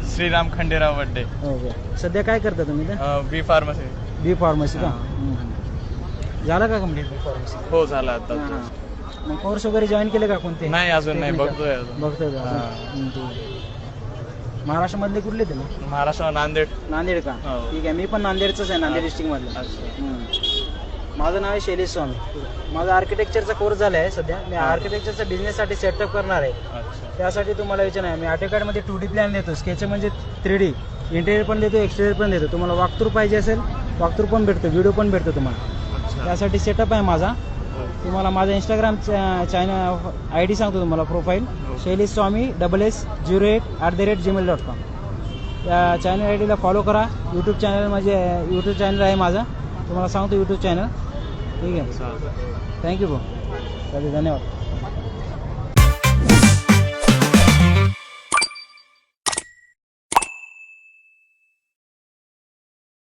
श्रीराम खंडेराव वड्डे. ओके. सध्या काय करता तुम्ही इथे? बी फार्मसी. बी फार्मसी का? झालं का कंप्लीट बी फार्मसी? हो झालं आता. मग कोर्स वगैरे जॉईन केले का कोणते? नाही अजून नाही, बघतोय अजून. महाराष्ट्रामधले कुठले तुम्ही? महाराष्ट्र नांदेड. नांदेड का? ठीक आहे. मी पण नांदेडचंच आहे, नांदेड डिस्ट्रिक्ट मधलं. माझं नाव आहे शैलेश स्वामी. माझा आर्किटेक्चरचा कोर्स झाला आहे. सध्या मी आर्किटेक्चरचा बिझनेससाठी सेटअप करणार आहे. त्यासाठी तुम्हाला विचार आहे, मी AutoCAD मध्ये 2D प्लॅन देतो, स्केच म्हणजे 3D, इंटेरियर पण देतो, एक्सटेरियर पण देतो. तुम्हाला वॉकथ्रू पाहिजे असेल वॉकथ्रू पण भेटतो, व्हिडिओ पण भेटतो तुम्हाला. त्यासाठी सेटअप आहे माझा. तुम्हाला माझा इंस्टाग्राम चॅनल ID सांगतो तुम्हाला, प्रोफाईल शैलेश स्वामी SS08@gmail.com. त्या चॅनल IDला फॉलो करा. यूट्यूब चॅनल म्हणजे यूट्यूब चॅनल आहे माझा, तुम्हाला सांगतो यूट्यूब चॅनल. ठीक आहे. थँक्यू भाऊ. धन्यवाद.